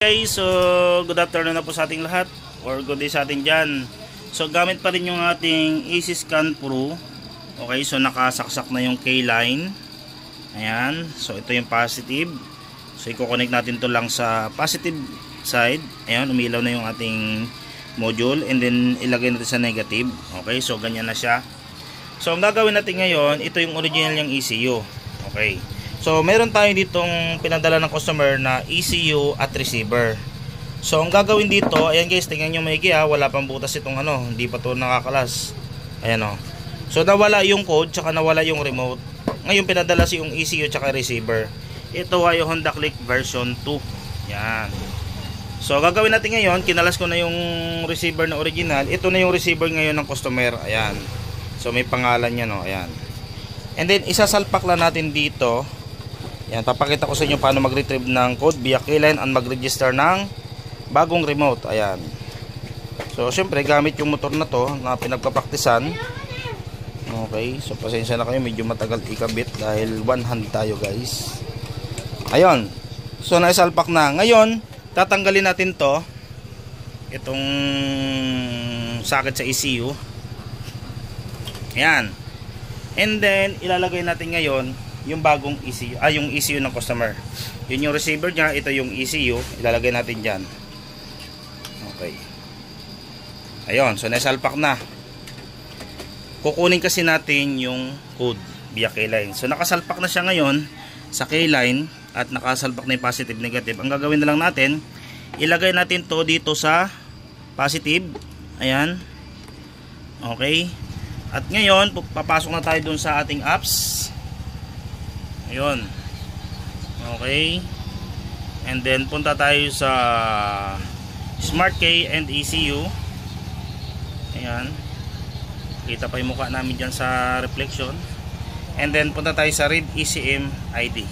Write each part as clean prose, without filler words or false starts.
Okay, so good afternoon na po sa ating lahat or good day sa ating dyan. So gamit pa rin yung ating Easy Scan Pro. Okay, so nakasaksak na yung K-line. Ayan, so ito yung positive. So i-connect natin to lang sa positive side. Ayan, umilaw na yung ating module and then ilagay natin sa negative. Okay, so ganyan na siya. So ang gagawin natin ngayon, ito yung original yung ECU. Okay, so meron tayo ditong pinadala ng customer na ECU at receiver. So ang gagawin dito, ayan guys, tingnan nyo maigi ha, wala pang butas itong hindi pa to nakakalas. Ayan o. So nawala yung code, tsaka nawala yung remote. Ngayon pinadala si yung ECU tsaka receiver. Ito ay yung Honda Click version 2. Yan. So gagawin natin ngayon, kinalas ko na yung receiver na original. Ito na yung receiver ngayon ng customer. Ayan. So may pangalan niya no, ayan. And then isasalpak lang natin dito. Yan, papakita ko sa inyo paano mag-retrieve ng code via K-line and mag-register ng bagong remote. Ayan. So syempre gamit yung motor na to na pinagpapraktisan. Okay, so pasensya na kayo, medyo matagal ikabit dahil one hand tayo guys. Ayun. So naisalpak na. Ngayon, tatanggalin natin to, itong socket sa ECU. Ayan. And then ilalagay natin ngayon yung bagong ECU, yung ECU ng customer. Yun yung receiver niya, ito yung ECU, ilalagay natin diyan. Okay. Ayun, so naisalpak na. Kukunin kasi natin yung code via K-line. So nakasalpak na siya ngayon sa K-line at nakasalpak na yung positive negative. Ang gagawin na lang natin, ilagay natin to dito sa positive. Ayan. Okay. At ngayon, papasok na tayo dun sa ating apps. Ayun. Okay. And then punta tayo sa Smart K and ECU. Ayan. Kita pa yung mukha namin dyan sa reflection. And then punta tayo sa Read ECM ID.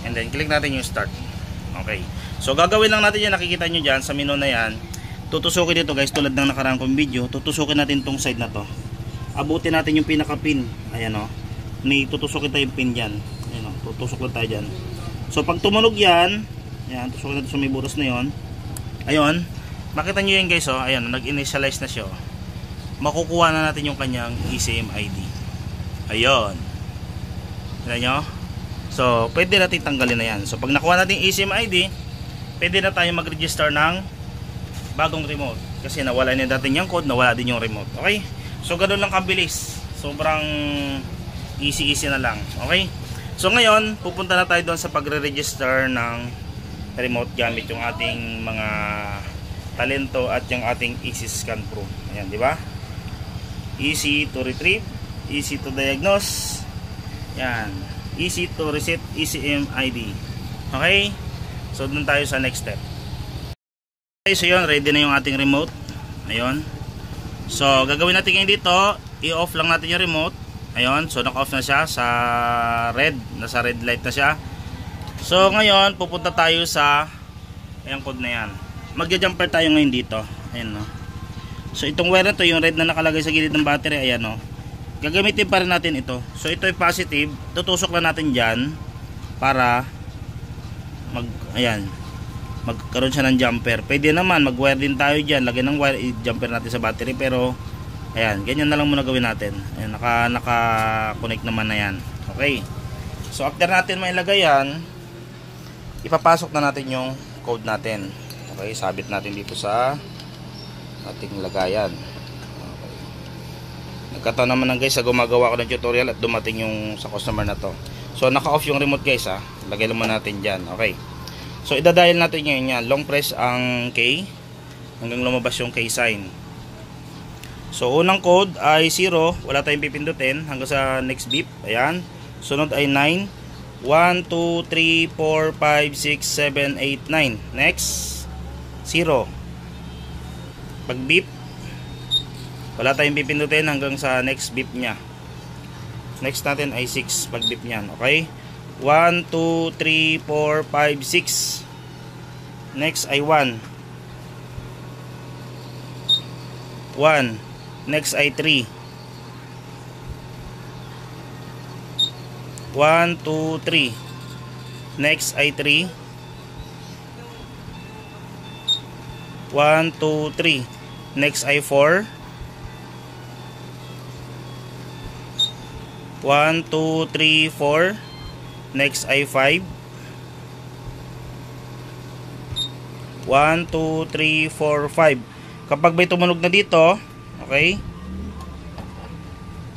And then click natin yung start. Okay. So gagawin lang natin yan, nakikita nyo dyan sa menu na yan. Tutusukin dito guys, tulad ng nakarang kong video. Tutusukin natin tong side na to. Abutin natin yung pinaka pin. Ayan o. May tutusukin tayo yung pin dyan. Ayan o. Tutusok lang tayo dyan. So pag tumunog yan, ayan, tusukin natin sa may butas na yon. Ayun. Makita nyo yan guys o. Ayan, nag-initialize na siya o. Makukuha na natin yung kanyang ECM ID. Ayun. Ayan nyo. So pwede natin tanggalin na yan. So pag nakuha natin yung ECM ID, pwede na tayo mag-register ng bagong remote. Kasi nawala na natin yung code, nawala din yung remote. Okay? So ganoon lang kabilis. Sobrang easy na lang. Okay? So ngayon, pupunta na tayo doon sa pagre-register ng remote gamit yung ating mga talento at yung ating Easy Scan Pro. Ayan, di ba? Easy to retrieve, easy to diagnose. Yan. Easy to reset ECM ID. Okay? So doon tayo sa next step. Okay, so yun, ready na yung ating remote. Ayun. So gagawin natin ngayon dito, i-off lang natin yung remote. Ayun, so naka-off na siya sa red, nasa red light na siya. So ngayon, pupunta tayo sa ayang code na yan. Magja-jumper tayo ngayon dito. Ayun no. So itong wire na to, yung red na nakalagay sa gilid ng battery, ayan no. Gagamitin pa rin natin ito. So ito ay positive, tutusok lang natin diyan para magkaroon siya ng jumper. Pwede naman mag-wire din tayo diyan, lagyan ng wire, i-jumper natin sa battery, pero ayan, ganyan na lang muna gawin natin. Ayan, naka-connect naman na yan. Okay. So after natin mailagay yan, ipapasok na natin yung code natin. Okay, sabit natin dito sa ating lagayan. Okay. Nagkataon naman ng guys sa gumagawa ko ng tutorial at dumating yung sa customer na to. So naka-off yung remote guys ha. Lagay lang muna natin dyan. Okay. So idadial natin ngayon yan. Long press ang K hanggang lumabas yung K sign. So unang code ay 0, wala tayong pipindutin hanggang sa next beep. Ayan. Sunod ay 9. 1, 2, 3, 4, 5, 6, 7, 8, 9. Next 0. Pag beep, wala tayong pipindutin hanggang sa next beep nya. Next natin ay 6 pag beep nyan. Okay. 1, 2, 3, 4, 5, 6. Next ay 1. 1. Next ay 3. 1, 2, 3. Next ay 3. 1, 2, 3. Next ay 4. 1, 2, 3, 4. Next ay 5. 1, 2, 3, 4, 5. Kapag may tumunog na dito, okay?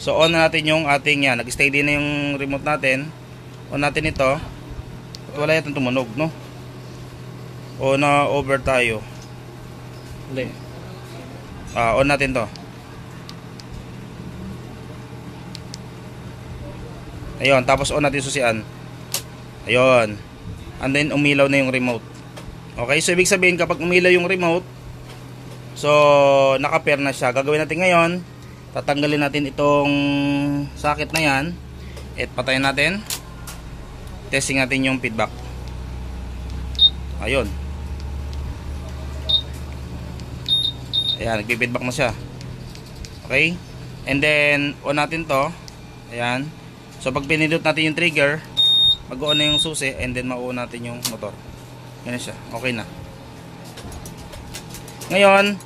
So on na natin yung ating yan. Nag-steady na yung remote natin. On natin ito. At wala yatang tumunog, no? O na over tayo. On natin to. Ayun, tapos on natin susian. Ayun. And then umilaw na yung remote. Okay, so ibig sabihin kapag umilaw yung remote, so naka-pair na siya. Gagawin natin ngayon, tatanggalin natin itong socket na yan. At patayin natin. Testing natin yung feedback. Ayun. Ayan, nagpi-feedback na siya. Okay? And then on natin to. Ayan. So pag pinindot natin yung trigger, mag-on na yung susi and then ma-on natin yung motor. Yan na siya. Okay na. Ngayon,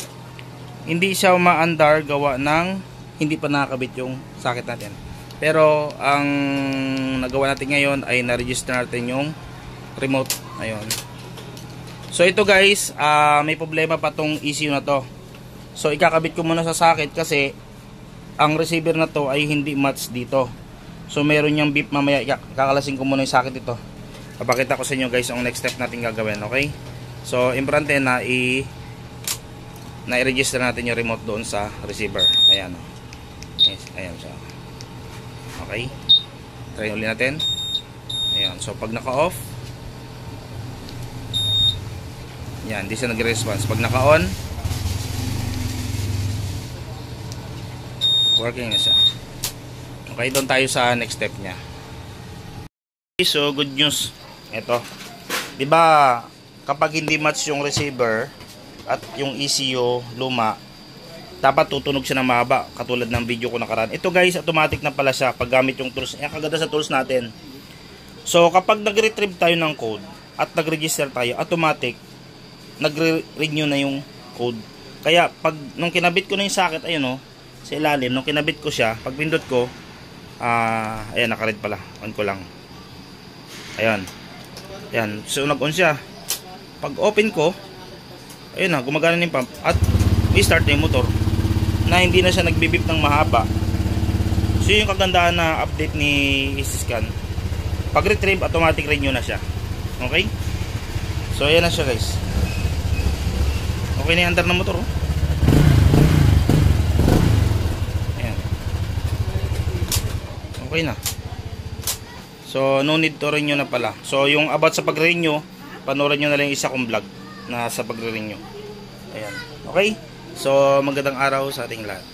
hindi siya ma-andar gawa ng hindi pa nakakabit yung socket natin. Pero ang nagawa natin ngayon ay na-register natin yung remote. Ayun. So ito guys, may problema pa tong ECU na to. So ikakabit ko muna sa socket kasi ang receiver na to ay hindi match dito. So meron yung beep mamaya, kakalasin ko muna yung socket ito. Papakita ko sa inyo guys ang next step natin gagawin, okay? So importante na i-register natin yung remote doon sa receiver. Ayan o. Yes, ayan siya. Okay? Try ulit natin. Ayan, so pag naka-off, yan, hindi siya nag-response. Pag naka-on, working na siya. Okay, doon tayo sa next step niya. Okay, so good news. Ito. 'Di ba kapag hindi match yung receiver at yung ECU luma, dapat tutunog siya ng mahaba katulad ng video ko nakaraan. Ito guys, automatic na pala siya pag gamit yung tools. Ang kaganda sa tools natin. So kapag nag-retrieve tayo ng code at nag-register tayo, automatic nagre-renew na yung code. Kaya pag nung kinabit ko na yung socket, ayun oh, sa ilalim, nung kinabit ko siya, pag pindot ko, ayan, naka-red pala. On ko lang. Ayan. Ayan. So, nag-on siya. Pag open ko, ayun na, gumagana na yung pump. At i-start na yung motor. Na hindi na siya nagbibip ng mahaba. So, yung kagandahan na update ni EasyScan. Pag retrieve, automatic renew na siya. Okay? So, ayan na siya guys. Okay na yung andar ng motor. Oh. Okay na. So no need to renew na pala. So yung about sa pag-renew, panoorin nyo na lang yung isa kong vlog na sa pag-renew. Ayan. Okay? So magandang araw sa ating lahat.